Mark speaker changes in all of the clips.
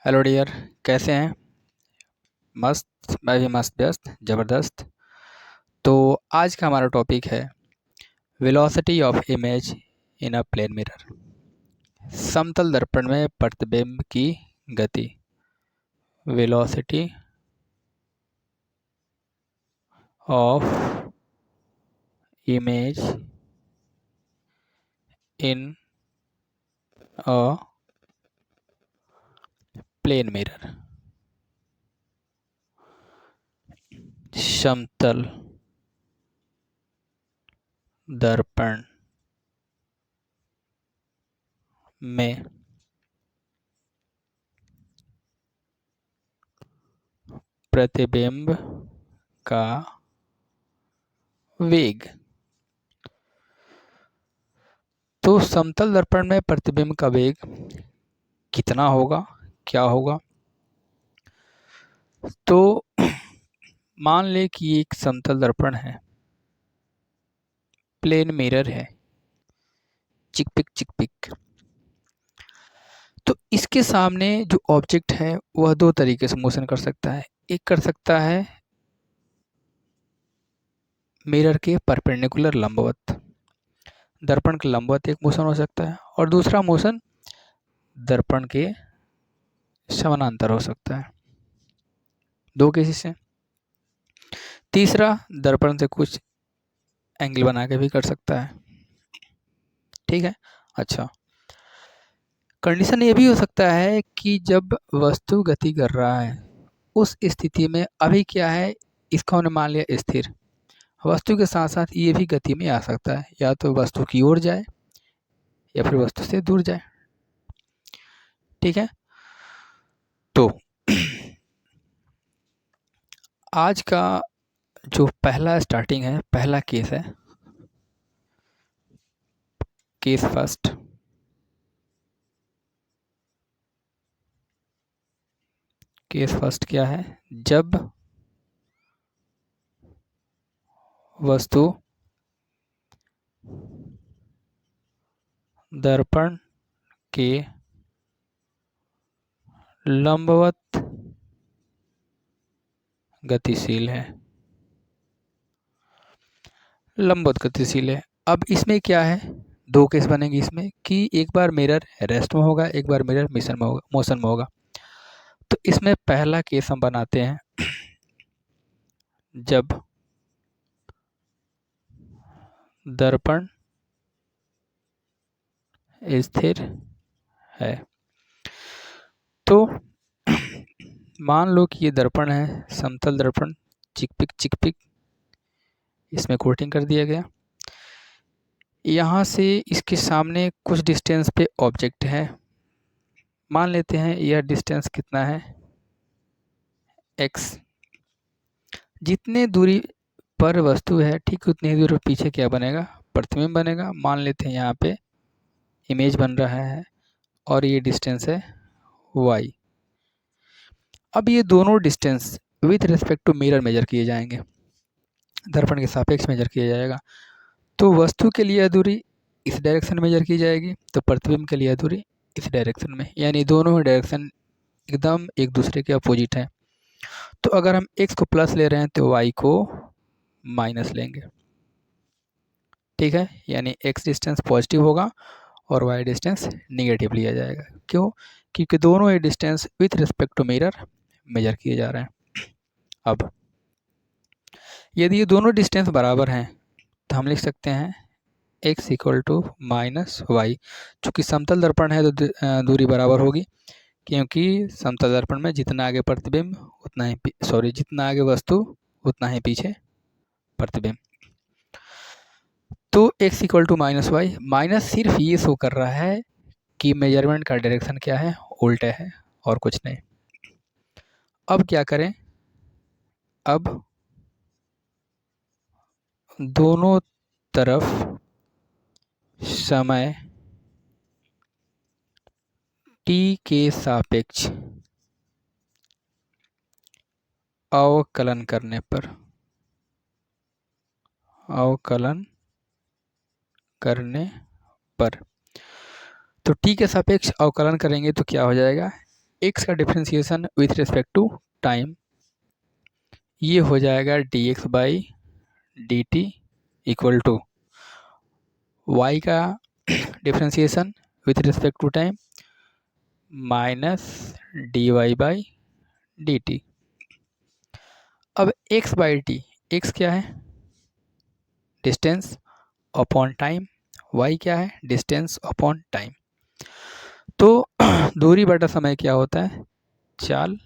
Speaker 1: Hello dear. कैसे हैं? मस्त, मैं भी मस्त व्यस्त ज़बरदस्त। तो आज का हमारा टॉपिक है velocity of image in a plane mirror. समतल दर्पण में प्रतिबिंब की गति। Velocity of image in a plane mirror. समतल दर्पण में प्रतिबिंब का वेग। तो समतल दर्पण में प्रतिबिंब का वेग कितना होगा, क्या होगा? तो मान लें कि एक समतल दर्पण है, प्लेन मिरर है, चिक पिक चिक पिक। तो इसके सामने जो ऑब्जेक्ट है वह दो तरीके से मोशन कर सकता है। एक कर सकता है मिरर के परपेंडिकुलर लंबवत, दर्पण के लंबवत एक मोशन हो सकता है, और दूसरा मोशन दर्पण के समानांतर हो सकता है। दो केसेस हैं। तीसरा, दर्पण से कुछ एंगल बना के भी कर सकता है। ठीक है। अच्छा, कंडीशन ये भी हो सकता है कि जब वस्तु गति कर रहा है उस स्थिति में अभी क्या है, इसको हमने मान लिया स्थिर। वस्तु के साथ साथ ये भी गति में आ सकता है, या तो वस्तु की ओर जाए या फिर वस्तु से दूर जाए। ठीक है। तो आज का जो पहला स्टार्टिंग है, पहला केस है, केस फर्स्ट। केस फर्स्ट क्या है? जब वस्तु दर्पण के लंबवत गतिशील है। लंबवत गतिशील है। अब इसमें क्या है, दो केस बनेंगे इसमें कि एक बार मिरर रेस्ट में होगा, एक बार मिरर मिशन में होगा, मोशन में होगा। तो इसमें पहला केस हम बनाते हैं जब दर्पण स्थिर है। तो मान लो कि ये दर्पण है, समतल दर्पण, चिक पिक, इसमें कोटिंग कर दिया गया। यहाँ से इसके सामने कुछ डिस्टेंस पे ऑब्जेक्ट है। मान लेते हैं यह डिस्टेंस कितना है, x। जितने दूरी पर वस्तु है ठीक उतनी दूरी पीछे क्या बनेगा, प्रतिबिंब बनेगा। मान लेते हैं यहाँ पे इमेज बन रहा है और ये डिस्टेंस है y। अब ये दोनों distance with respect to mirror measure किए जाएंगे, दर्पण के सापेक्ष मेजर किया जाएगा। तो वस्तु के लिए दूरी इस डायरेक्शन में मेजर की जाएगी, तो प्रतिबिंब के लिए दूरी इस डायरेक्शन में, यानी दोनों ही डायरेक्शन एकदम एक दूसरे के अपोजिट हैं। तो अगर हम x को प्लस ले रहे हैं तो y को माइनस लेंगे। ठीक है, यानी x डिस्टेंस पॉजिटिव होगा और y डिस्टेंस निगेटिव लिया जाएगा। क्यों? क्योंकि दोनों ही distance with respect to mirror measure किए जा रहे हैं। अब यदि ये दोनों डिस्टेंस बराबर हैं तो हम लिख सकते हैं x equal to minus Y. चूँकि समतल दर्पण है तो दूरी बराबर होगी, क्योंकि समतल दर्पण में जितना आगे प्रतिबिंब उतना ही जितना आगे वस्तु उतना ही पीछे प्रतिबिंब। तो x equal to minus Y, minus सिर्फ ये शो कर रहा है कि मेजरमेंट का डायरेक्शन क्या है, उल्टा है और कुछ नहीं। अब क्या करें, अब दोनों तरफ समय t के सापेक्ष अवकलन करने पर, अवकलन करने पर, तो t के सापेक्ष अवकलन करेंगे तो क्या हो जाएगा, x का differentiation with respect to time, ये हो जाएगा dx by D T equal to y का differentiation with respect to time minus D Y by D T. अब x बाई टी, x क्या है डिस्टेंस अपॉन टाइम, y क्या है डिस्टेंस अपॉन टाइम। तो दूरी बटा समय क्या होता है चाल,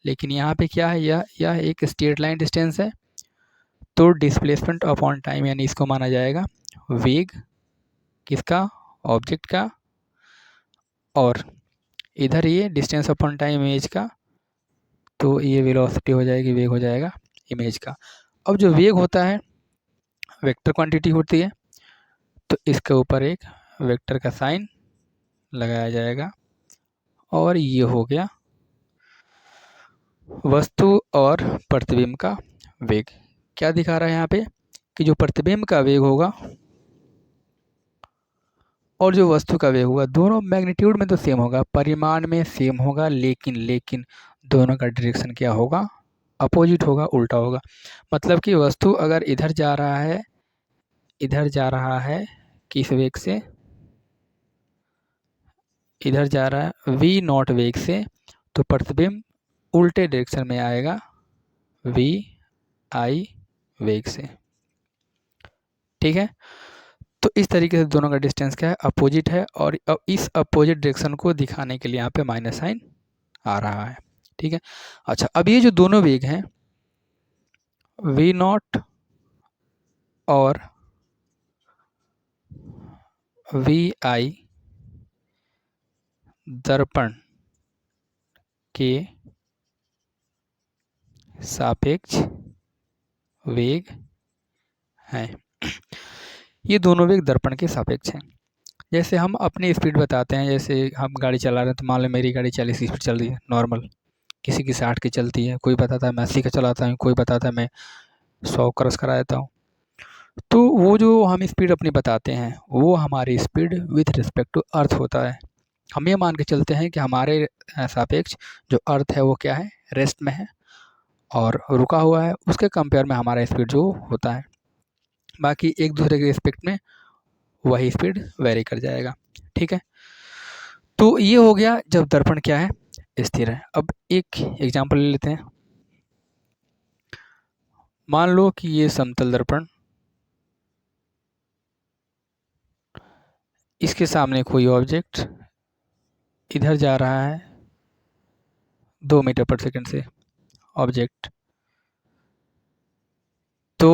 Speaker 1: लेकिन यहाँ पे क्या है यह एक स्ट्रेट लाइन डिस्टेंस है, तो डिस्प्लेसमेंट अपॉन टाइम यानी इसको माना जाएगा वेग किसका ऑब्जेक्ट का, और इधर ये डिस्टेंस अपॉन टाइम इमेज का, तो ये वेलोसिटी हो जाएगी, वेग हो जाएगा इमेज का। अब जो वेग होता है वेक्टर क्वांटिटी होती है, तो इसके ऊपर एक वेक्टर का साइन लगाया जाएगा, और ये हो गया वस्तु और प्रतिबिंब का वेग। क्या दिखा रहा है यहाँ पे कि जो प्रतिबिंब का वेग होगा और जो वस्तु का वेग होगा दोनों मैग्नीट्यूड में तो सेम होगा, परिमाण में सेम होगा, लेकिन दोनों का डायरेक्शन क्या होगा अपोजिट होगा, उल्टा होगा। मतलब कि वस्तु अगर इधर जा रहा है किस वेग से, इधर जा रहा है v नॉट वेग से, तो प्रतिबिंब उल्टे डायरेक्शन में आएगा v i वेग से। ठीक है, तो इस तरीके से दोनों का डिस्टेंस क्या है अपोजिट है, और अब इस अपोजिट डायरेक्शन को दिखाने के लिए यहाँ पे माइनस साइन आ रहा है। ठीक है, अच्छा अब ये जो दोनों वेग हैं v नॉट और v i दर्पण के सापेक्ष वेग हैं। ये दोनों वेग दर्पण के सापेक्ष हैं। जैसे हम अपनी स्पीड बताते हैं, जैसे हम गाड़ी चला रहे हैं तो मान लो मेरी गाड़ी 40 की स्पीड चल रही है नॉर्मल, किसी की 60 की चलती है, कोई बताता है मैं 80 का चलाता हूँ, कोई बताता है मैं 100 क्रॉस करा देता हूँ। तो वो जो हम स्पीड अपनी बताते हैं वो हमारी speed with respect to earth होता है। हम ये मान के चलते हैं कि हमारे सापेक्ष जो अर्थ है वो क्या है रेस्ट में है और रुका हुआ है, उसके कंपेयर में हमारा स्पीड जो होता है, बाकी एक दूसरे के रिस्पेक्ट में वही स्पीड वेरी कर जाएगा। ठीक है, तो ये हो गया जब दर्पण क्या है स्थिर है। अब एक एग्जांपल ले लेते हैं। मान लो कि ये समतल दर्पण, इसके सामने कोई ऑब्जेक्ट इधर जा रहा है 2 मीटर पर सेकंड से ऑब्जेक्ट, तो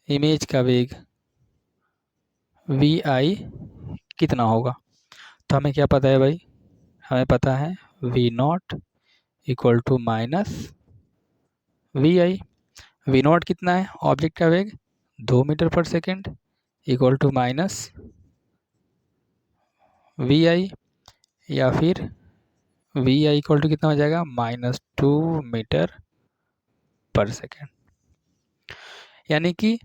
Speaker 1: इमेज का वेग वी आई कितना होगा। तो हमें क्या पता है भाई, हमें पता है V naught equal to minus V I. V naught कितना है ऑब्जेक्ट का वेग 2 मीटर पर second equal to minus V I, या फिर वी आई इक्वल टू कितना हो जाएगा -2 मीटर पर सेकेंड। यानी कि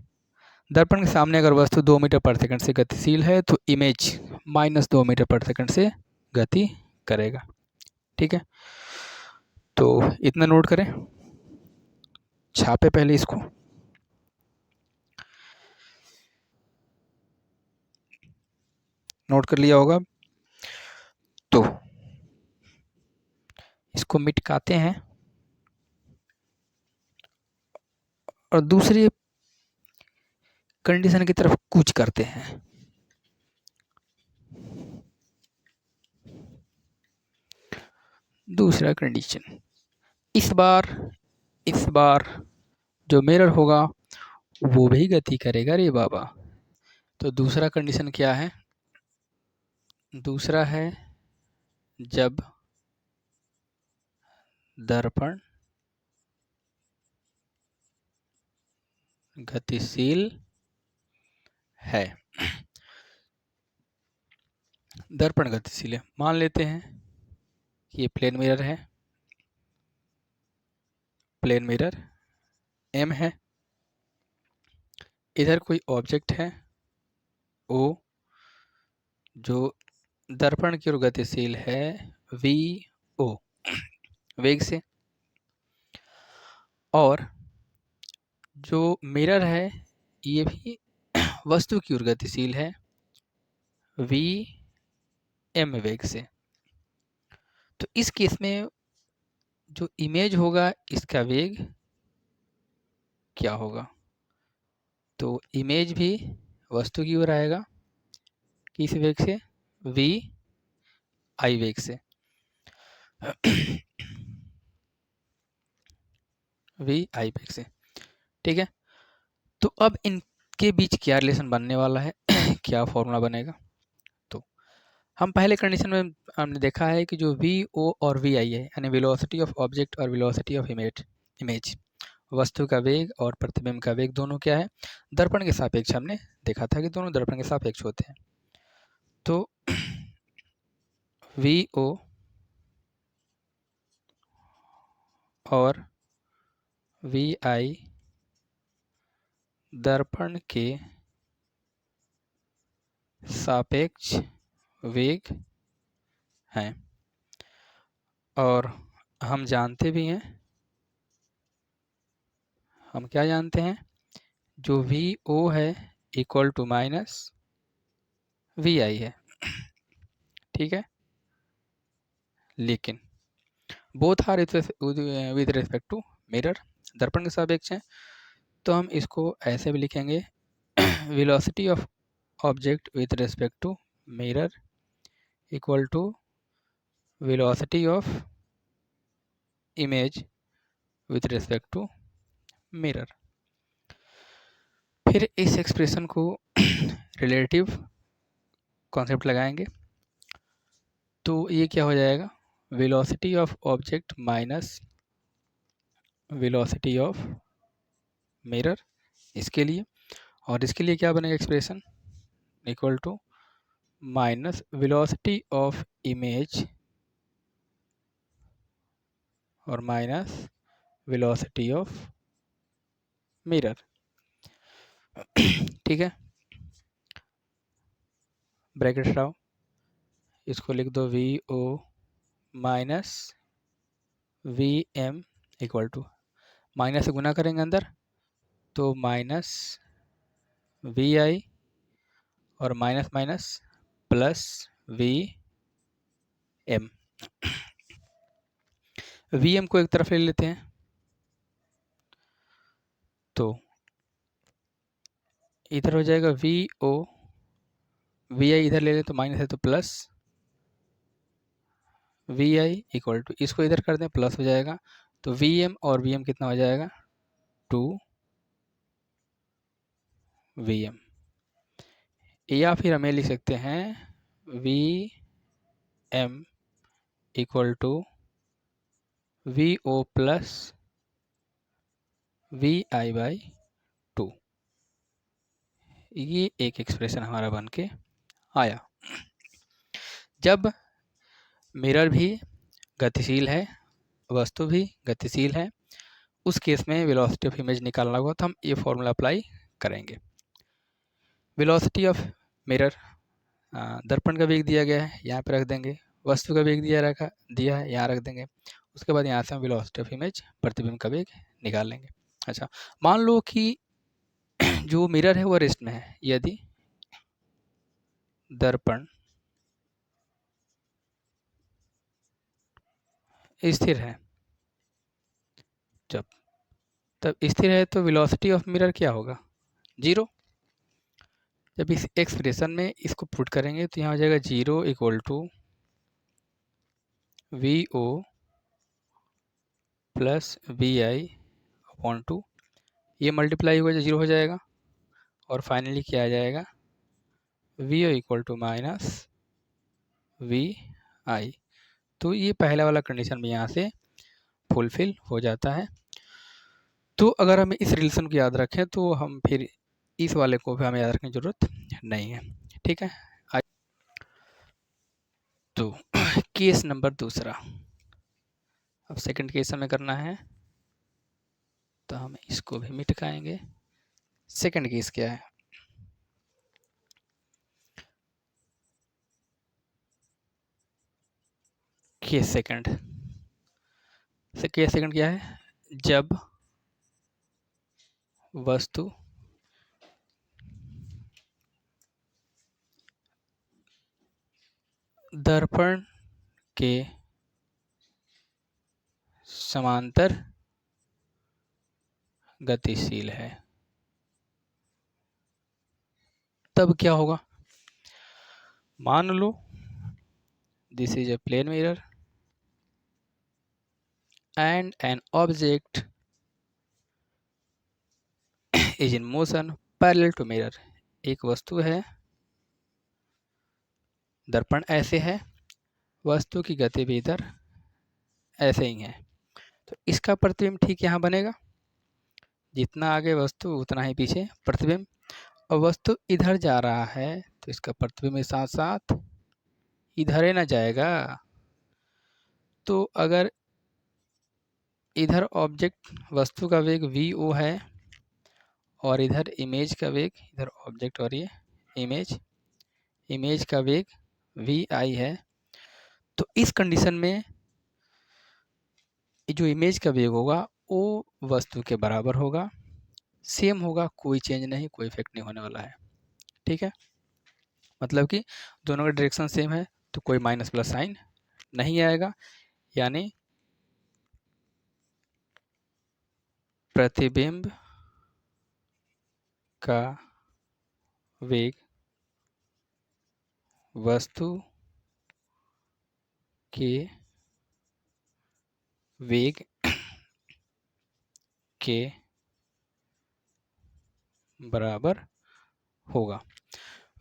Speaker 1: दर्पण के सामने अगर वस्तु 2 मीटर पर सेकंड से गतिशील है तो इमेज -2 मीटर पर सेकंड से गति करेगा। ठीक है, तो इतना नोट करें, छापे पहले इसको। नोट कर लिया होगा, तो इसको मिटकाते हैं और दूसरी कंडीशन की तरफ कूच करते हैं। दूसरा कंडीशन, इस बार जो मिरर होगा वो भी गति करेगा रे बाबा। तो दूसरा कंडीशन क्या है, दूसरा है जब दर्पण गतिशील है। दर्पण गतिशील है, मान लेते हैं कि ये प्लेन मिरर है, प्लेन मिरर एम है, इधर कोई ऑब्जेक्ट है ओ जो दर्पण की ओर गतिशील है वी ओ वेग से, और जो मिरर है ये भी वस्तु की ओर गतिशील है वी एम वेग से। तो इस केस में जो इमेज होगा इसका वेग क्या होगा? तो इमेज भी वस्तु की ओर आएगा किस वेग से? वी आई वेग से। वी आई वेग से, ठीक है। तो अब इनके बीच क्या रिलेशन बनने वाला है? क्या फॉर्मूला बनेगा? तो हम पहले कंडीशन में हमने देखा है कि जो वी ओ और वी आई है, यानी वेलोसिटी ऑफ ऑब्जेक्ट और वेलोसिटी ऑफ इमेज, वस्तु का वेग और प्रतिबिंब का वेग दोनों क्या है? दर्पण के सापेक्ष हमने देखा था कि दोनों दर्पण के सापेक्ष होते हैं। तो वी ओ और वी आई दर्पण के सापेक्ष वेग हैं, और हम जानते भी हैं, हम क्या जानते हैं? जो वी ओ है equal to minus V I है, ठीक है। लेकिन both are with respect to mirror, दर्पण के सापेक्ष हैं, तो हम इसको ऐसे भी लिखेंगे velocity of object with respect to mirror equal to velocity of image with respect to mirror. फिर इस एक्सप्रेशन को रिलेटिव कॉन्सेप्ट लगाएंगे, तो ये क्या हो जाएगा? Velocity of object minus velocity of mirror इसके लिए, और इसके लिए क्या बनेगा expression? Equal to minus velocity of image और माइनस वेलोसिटी ऑफ मिरर, ठीक है। ब्रैकेट हटाओ, इसको लिख दो V O minus V M equal to, minus से गुना करेंगे अंदर तो माइनस वी आई और minus minus plus V M. V M को एक तरफ ले लेते हैं, तो इधर हो जाएगा वी ओ, वी आई इधर ले लें तो माइनस है तो plus V I equal to, इसको इधर कर दें प्लस हो जाएगा, तो वी एम और वी एम कितना हो जाएगा? 2 वी एम। या फिर हमें लिख सकते हैं V M equal to V O plus V I by 2। ये एक एक्सप्रेशन हमारा बन के आया। जब मिरर भी गतिशील है, वस्तु भी गतिशील है, उस केस में वेलोसिटी ऑफ इमेज निकालना होगा, तो हम ये फॉर्मूला अप्लाई करेंगे। वेलोसिटी ऑफ मिरर, दर्पण का वेग दिया गया है, यहाँ पे रख देंगे। वस्तु का वेग दिया है, यहाँ रख देंगे। उसके बाद यहाँ से हम वेलोसिटी ऑफ इमेज, प्रतिबिंब का वेग निकाल लेंगे। अच्छा, मान लो कि जो मिरर है वो रेस्ट में है, यदि दर्पण स्थिर है, तब स्थिर है तो वेलोसिटी ऑफ मिरर क्या होगा? 0। जब इस एक्सप्रेशन में इसको पुट करेंगे तो यहाँ हो जाएगा 0 equal to V O plus V I upon 2, ये मल्टीप्लाई होगा 0 हो जाएगा, और फाइनली क्या आ जाएगा? V O equal to minus V I. तो ये पहला वाला कंडीशन भी यहाँ से फुलफिल हो जाता है। तो अगर हमें इस रिलेशन को याद रखें तो हम फिर इस वाले को भी हमें याद रखने की ज़रूरत नहीं है, ठीक है। तो केस नंबर दूसरा, अब सेकंड केस हमें करना है, तो हम इसको भी मिटाएंगे। सेकंड केस क्या है? केस सेकंड क्या है? जब वस्तु दर्पण के समांतर गतिशील है, तब क्या होगा? मान लो this is a plane mirror and an object is in motion parallel to mirror. एक वस्तु है, दर्पण ऐसे है, वस्तु की गति भी इधर ऐसे ही है, तो इसका प्रतिबिंब ठीक यहाँ बनेगा। जितना आगे वस्तु उतना ही पीछे प्रतिबिंब, और वस्तु इधर जा रहा है तो इसका प्रतिबिंब के साथ साथ इधर ही ना जाएगा। तो अगर इधर ऑब्जेक्ट वस्तु का वेग v0 है और इधर इमेज का वेग, इधर ऑब्जेक्ट और ये इमेज का वेग vi है, तो इस कंडीशन में जो इमेज का वेग होगा वो वस्तु के बराबर होगा, सेम होगा, कोई चेंज नहीं, कोई इफेक्ट नहीं होने वाला है। ठीक है, मतलब कि दोनों का डायरेक्शन सेम है तो कोई माइनस प्लस साइन नहीं आएगा, यानी प्रतिबिंब का वेग वस्तु के वेग के बराबर होगा।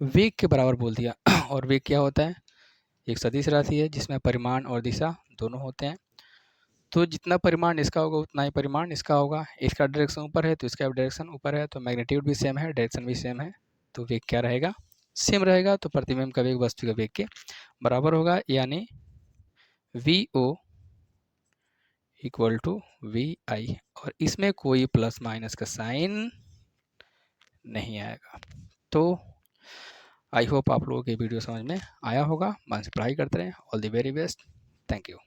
Speaker 1: वेग के बराबर बोल दिया और वेग क्या होता है? एक सदिश राशि है जिसमें परिमाण और दिशा दोनों होते हैं, तो जितना परिमाण इसका होगा उतना ही परिमाण इसका होगा। इसका डायरेक्शन ऊपर है तो इसका डायरेक्शन ऊपर है, तो मैग्नीट्यूड भी सेम है, डायरेक्शन भी सेम है, तो वेग क्या रहेगा? सेम रहेगा। तो प्रतिबिंब का वेग वस्तु के वेग के बराबर होगा, यानी VO इक्वल टू VI, और इसमें कोई प्लस माइनस का साइन नहीं आएगा। तो आई होप आप लोगों को ये वीडियो समझ में आया होगा। मन से पढ़ाई करते रहें। All the very best. Thank you.